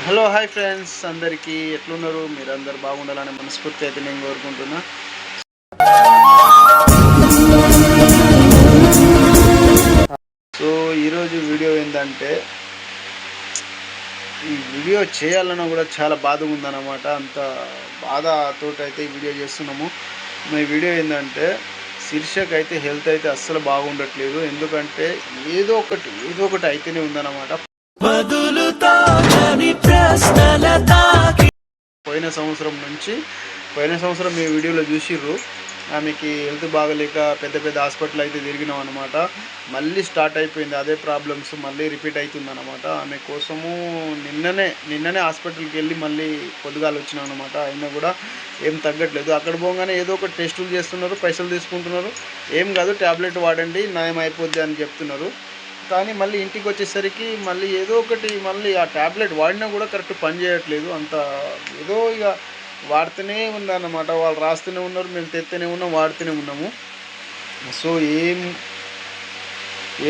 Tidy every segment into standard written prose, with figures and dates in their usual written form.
Hello hi friends, అందరికీ ఎట్లున్నారు? మీరందరూ బాగుండాలని మనస్ఫూర్తి అయితే నేను కోరుకుంటున్నా. సో ఈరోజు వీడియో ఏంటంటే, ఈ వీడియో చేయాలన్నా కూడా చాలా బాధగా ఉందన్నమాట. అంత బాధతో అయితే ఈ వీడియో చేస్తున్నాము. ఈ వీడియో ఏంటంటే, శీర్షక్ అయితే హెల్త్ అయితే అస్సలు బాగుండట్లేదు. ఎందుకంటే ఏదో ఒకటి అయితేనే ఉందన్నమాట. పోయిన సంవత్సరం మీ వీడియోలో చూసిర్రు, ఆమెకి హెల్త్ బాగలేక పెద్ద పెద్ద హాస్పిటల్ అయితే తిరిగినాం అనమాట. మళ్ళీ స్టార్ట్ అయిపోయింది అదే ప్రాబ్లమ్స్, మళ్ళీ రిపీట్ అవుతుంది అనమాట. ఆమె కోసము నిన్ననే హాస్పిటల్కి వెళ్ళి మళ్ళీ పొద్దుగాలు వచ్చినాం అనమాట. అయినా కూడా ఏం తగ్గట్లేదు. అక్కడ పోగానే ఏదో ఒక టెస్టులు చేస్తున్నారు, పైసలు తీసుకుంటున్నారు. ఏం కాదు, ట్యాబ్లెట్ వాడండి నయం అయిపోద్ది అని చెప్తున్నారు. కానీ మళ్ళీ ఇంటికి వచ్చేసరికి మళ్ళీ ఏదో ఒకటి, మళ్ళీ ఆ ట్యాబ్లెట్ వాడినా కూడా కరెక్ట్ పని చేయట్లేదు. అంత ఏదో ఇక వాడుతూనే ఉందన్నమాట. వాళ్ళు రాస్తూనే ఉన్నారు, మేము తెస్తూనే ఉన్నాం, వాడుతూనే ఉన్నాము. సో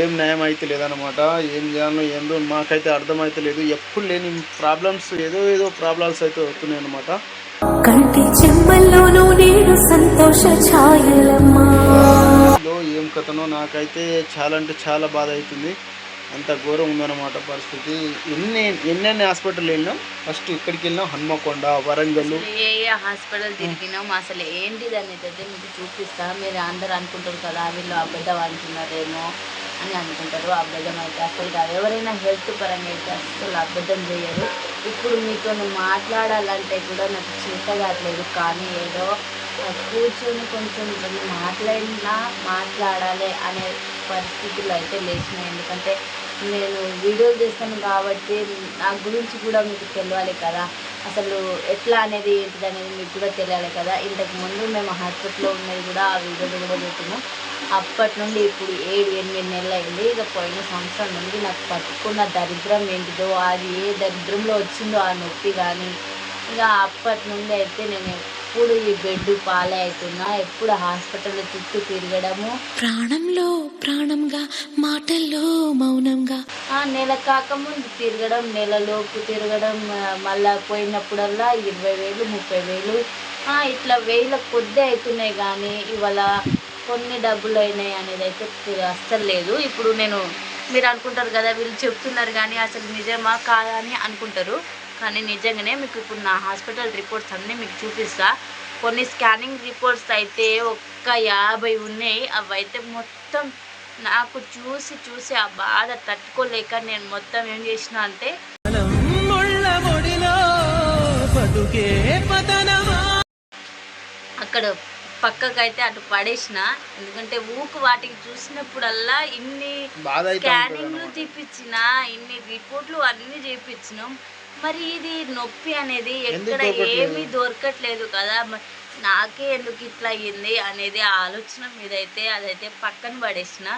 ఏం నయం అయితే లేదనమాట. ఏం చేయాలో ఏందో మాకైతే అర్థమైతే లేదు. ఎప్పుడు లేని ప్రాబ్లమ్స్, ఏదో ప్రాబ్లమ్స్ అయితే వస్తున్నాయి అనమాట. ఏం కథనో నాకైతే చాలా అంటే చాలా బాధ అవుతుంది. అంత ఘోరం ఉందన్నమాట పరిస్థితి. ఎన్ని హాస్పిటల్ వెళ్ళినాం. ఫస్ట్ ఇక్కడికి వెళ్ళినాం, హన్మకొండ, వరంగల్, ఏ హాస్పిటల్ తిరిగినాం. అసలు ఏంటిది అనేది అయితే మీకు చూపిస్తా. మీరు అందరు అనుకుంటారు కదా, వీళ్ళు అబద్ధం అంటున్నారేమో అని అనుకుంటారు. అబద్ధం అయితే అసలు కాదు. ఎవరైనా హెల్త్ పరంగా అయితే అసలు అబద్ధం చేయరు. ఇప్పుడు మీతో మాట్లాడాలంటే కూడా నాకు చేత కావట్లేదు, కానీ ఏదో కూర్చొని కొంచెం మాట్లాడాలి అనే పరిస్థితులు అయితే లేచినాయి. ఎందుకంటే నేను వీడియోలు చేస్తాను కాబట్టి నా గురించి కూడా మీకు తెలియాలి కదా, అసలు ఎట్లా అనేది ఏంటిది అనేది మీకు కూడా తెలియాలి కదా. ఇంతకు ముందు మేము హాస్పిటల్లో ఉన్నది కూడా ఆ వీడియోలు కూడా పెట్టినాం. అప్పటి నుండి ఇప్పుడు 7-8 నెలలు అయింది. ఇక పోయిన సంవత్సరం నుండి నాకు పట్టుకున్న దరిద్రం ఏంటిదో, అది ఏ దరిద్రంలో వచ్చిందో ఆ నొప్పి కానీ, ఇక అప్పటి నుండి అయితే నేను ఎప్పుడు ఈ బెడ్ పాలే అవుతున్నా, ఎప్పుడు హాస్పిటల్ చుట్టూ తిరగడము, ప్రాణంలో ప్రాణంగా మాటల్లో మౌనంగా, నెల కాకముందు తిరగడం, నెలలోపు తిరగడం, మళ్ళా పోయినప్పుడల్లా 20,000 30,000 ఇట్లా వేల కొద్ది అవుతున్నాయి. కానీ ఇవాళ కొన్ని డబ్బులు అయినాయి అనేది అయితే అస్సలు లేదు. ఇప్పుడు మీరు అనుకుంటారు కదా, వీళ్ళు చెప్తున్నారు కానీ అసలు నిజమా కాదా అని అనుకుంటారు. కానీ నిజంగానే మీకు ఇప్పుడు నా హాస్పిటల్ రిపోర్ట్స్ అన్నీ మీకు చూపిస్తా. కొన్ని స్కానింగ్ రిపోర్ట్స్ అయితే 50 ఉన్నాయి. అవి అయితే మొత్తం నాకు చూసి ఆ బాధ తట్టుకోలేక నేను మొత్తం ఏం చేసిన అంటే అక్కడ పక్కకైతే అటు పడేసిన. ఎందుకంటే వాటికి చూసినప్పుడల్లా ఇన్ని స్కానింగ్లు తీపిచ్చిన, ఇన్ని రిపోర్ట్లు అన్నీ చేయించినాం. మరి ఇది నొప్పి అనేది ఎక్కడ ఏమీ దొరకట్లేదు కదా, నాకే ఎందుకు ఇట్లా అయ్యింది అనేది ఆలోచన మీదైతే అదైతే పక్కన పడేసిన.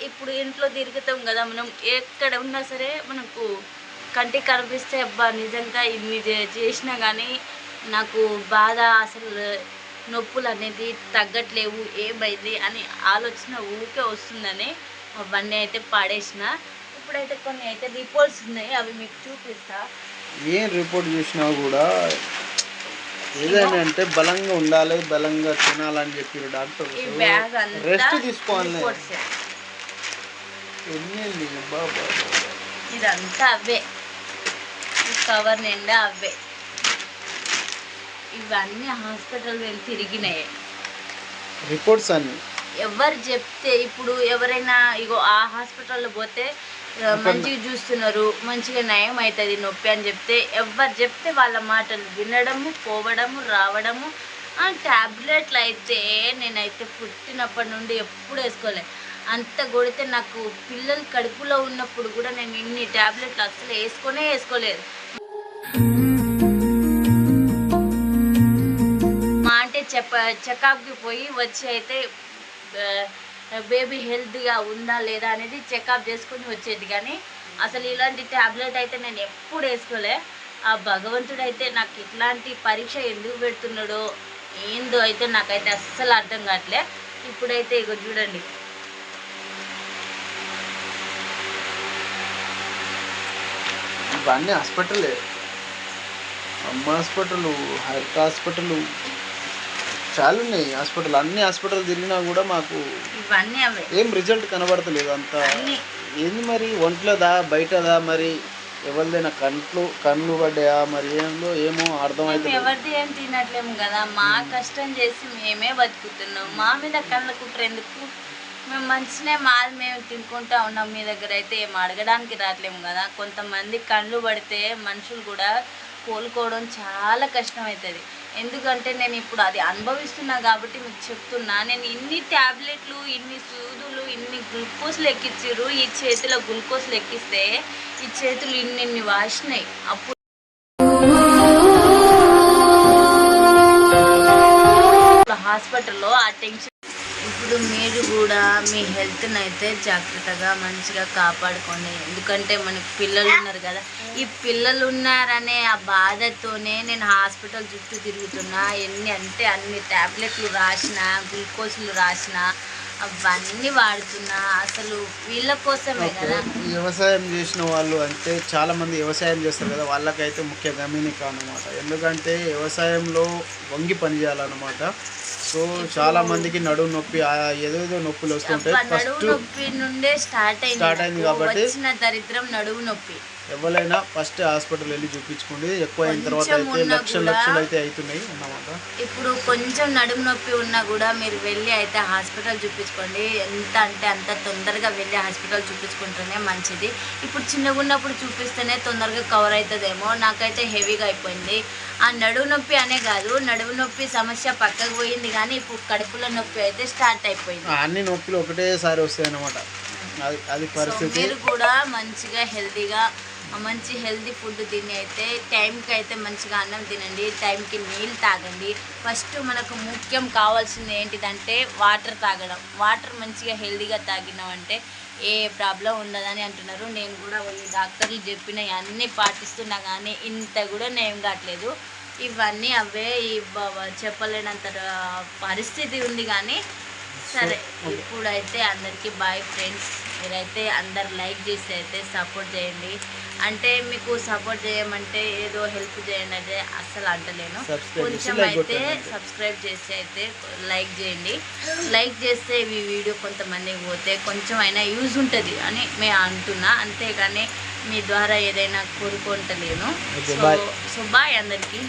ఇప్పుడు ఇంట్లో తిరుగుతాం కదా, మనం ఎక్కడ ఉన్నా సరే మనకు కంటికి కనిపిస్తే అబ్బా నిజంగా ఇన్ని చేసినా కానీ నాకు బాధ, అసలు నొప్పులు అనేది తగ్గట్లేవు, ఏమైంది అని ఆలోచన వస్తుందని అవన్నీ అయితే పాడేసిన. ఇప్పుడైతే కొన్ని అయితే రిపోర్ట్స్ ఉన్నాయి, అవి మీకు చూపిస్తా. ఏం రిపోర్ట్ చూసినా కూడా ఏదైనా అంటే బలంగా ఉండాలి, బలంగా తినాలని చెప్పి డాక్టర్. రెస్ట్ తీసుకోవాలి. ఇదంతా అవే, ఈ కవర్ నిండా అవే. ఇవన్నీ హాస్పిటల్ వెళ్ళి తిరిగినాయి రిపోర్ట్స్ అన్ని. ఎవరు చెప్తే ఇప్పుడు ఎవరైనా ఇగో ఆ హాస్పిటల్లో పోతే మంచిగా చూస్తున్నారు, మంచిగా నయం అవుతుంది నొప్పి అని ఎవరు చెప్తే వాళ్ళ మాటలు వినడము, పోవడము, రావడము. ట్యాబ్లెట్లు అయితే నేనైతే పుట్టినప్పటి నుండి ఎప్పుడు వేసుకోలే. అంత కొడితే నాకు పిల్లలు కడుపులో ఉన్నప్పుడు కూడా నేను ఇన్ని ట్యాబ్లెట్లు అసలు వేసుకోలేదు. మా అంటే చెకప్కి పోయి వచ్చి అయితే బేబీ హెల్త్గా ఉందా లేదా అనేది చెకప్ చేసుకుని వచ్చేది. కానీ అసలు ఇలాంటి ట్యాబ్లెట్ అయితే నేను ఎప్పుడు వేసుకోలే. ఆ భగవంతుడు అయితే నాకు ఇట్లాంటి పరీక్ష ఎందుకు పెడుతున్నాడో ఏందో అయితే నాకైతే అస్సలు అర్థం కావట్లే. ఇప్పుడైతే ఇగో చూడండి, ఇవన్నీ హాస్పిటలే, అమ్మ హాస్పిటల్, హెల్త్ హాస్పిటల్, చాలా ఉన్నాయి హాస్పిటల్. అన్ని హాస్పిటల్ తిరిగినా కూడా మాకు ఇవన్నీ అవే, ఏం రిజల్ట్ కనబడతలేదు అంత. ఏంది మరి ఒంట్లోదా బయటదా మరి ఎవరిదైనా కళ్ళు పడ్డాయా మరి ఏమో అర్థమైతే ఎవరిది ఏం తినట్లేము కదా, మా కష్టం చేసి మేమే బతుకుతున్నాం. మా మీద కళ్ళ కుట్ర ఎందుకు? మేము మంచినే మాది మేము తినుకుంటా ఉన్నాం. మీ దగ్గర అయితే ఏం అడగడానికి రావట్లేము కదా. కొంతమంది కళ్ళు పడితే మనుషులు కూడా కోలుకోవడం చాలా కష్టం అవుతుంది. ఎందుకంటే నేను ఇప్పుడు అది అనుభవిస్తున్నా కాబట్టి మీకు చెప్తున్నా. నేను ఇన్ని ట్యాబ్లెట్లు, ఇన్ని సూదులు, ఇన్ని గ్లూకోజ్లు ఎక్కించారు. ఈ చేతిలో గ్లూకోజ్లు ఎక్కిస్తే ఈ చేతులు ఇన్ని వాసినాయి. అప్పుడు హాస్పిటల్లో ఆ టెన్షన్. ఇప్పుడు మీరు కూడా మీ హెల్త్ని అయితే జాగ్రత్తగా మంచిగా కాపాడుకోండి. ఎందుకంటే మనకు పిల్లలు ఉన్నారు కదా, ఈ పిల్లలు ఉన్నారనే ఆ బాధతోనే నేను హాస్పిటల్ చుట్టూ తిరుగుతున్నా. ఎన్ని అంటే అన్ని ట్యాబ్లెట్లు రాసిన, గ్లూకోజ్లు రాసిన, అవన్నీ వాడుతున్నా. అసలు వీళ్ళ కోసమే కదా. వ్యవసాయం చేసిన వాళ్ళు అంటే చాలామంది వ్యవసాయం చేస్తారు కదా, వాళ్ళకైతే ముఖ్య గమనిక అన్నమాట. ఎందుకంటే వ్యవసాయంలో వంగి పని చేయాలన్నమాట. సో చాలా మందికి నడుము నొప్పి, ఏదేదో నొప్పులు వస్తుంటాయి. నడుము నొప్పి నుండే స్టార్ట్ అయింది కాబట్టి వచ్చిన దరిద్రం నడుము నొప్పి. ఎవరైనా ఫస్ట్ హాస్పిటల్ వెళ్ళి చూపించుకోండి. ఎక్కువ అయిన తర్వాత అయితే లక్షలు అయితే అవుతున్నాయి అన్నమాట. ఇప్పుడు కొంచెం నడుము నొప్పి ఉన్నా కూడా మీరు వెళ్ళి అయితే హాస్పిటల్ చూపించుకోండి. ఎంత అంటే అంత తొందరగా వెళ్ళి హాస్పిటల్ చూపించుకుంటేనే మంచిది. ఇప్పుడు చిన్నగా ఉన్నప్పుడు చూపిస్తేనే తొందరగా కవర్ అవుతుందేమో. నాకైతే హెవీగా అయిపోయింది. ఆ నడుము నొప్పి అనే కాదు, నడుము నొప్పి సమస్య పక్కకు పోయింది కానీ ఇప్పుడు కడుపులో నొప్పి అయితే స్టార్ట్ అయిపోయింది. అన్ని నొప్పులు ఒకటేసారి వస్తాయి అన్నమాట. అది పరిస్థితి. మీరు కూడా మంచిగా హెల్తీగా మంచి హెల్తీ ఫుడ్ తిని అయితే టైంకి అయితే మంచిగా అన్నం తినండి, టైంకి నీళ్ళు తాగండి. ఫస్ట్ మనకు ముఖ్యం కావాల్సింది ఏంటిదంటే వాటర్ తాగడం. వాటర్ మంచిగా హెల్తీగా తాగినామంటే ఏ ప్రాబ్లం ఉండదని అంటున్నారు. నేను కూడా వాళ్ళు డాక్టర్లు చెప్పినవి అన్నీ పాటిస్తున్నా కానీ ఇంత కూడా నేను కావట్లేదు. ఇవన్నీ అవే చెప్పలేనంత పరిస్థితి ఉంది. కానీ సరే, ఇప్పుడైతే అందరికీ బాయ్ ఫ్రెండ్స్. మీరైతే అందరు లైక్ చేసి అయితే సపోర్ట్ చేయండి. అంటే మీకు సపోర్ట్ చేయమంటే ఏదో హెల్ప్ చేయండి అయితే అస్సలు అంటలేను. కొంచెం అయితే సబ్స్క్రైబ్ చేసి అయితే లైక్ చేయండి. లైక్ చేస్తే ఈ వీడియో కొంతమందికి పోతే కొంచెం అయినా యూజ్ ఉంటుంది అని మేము అంటున్నా. అంతేగాని మీ ద్వారా ఏదైనా కోరుకుంటలేను. సో బాయ్ అందరికీ.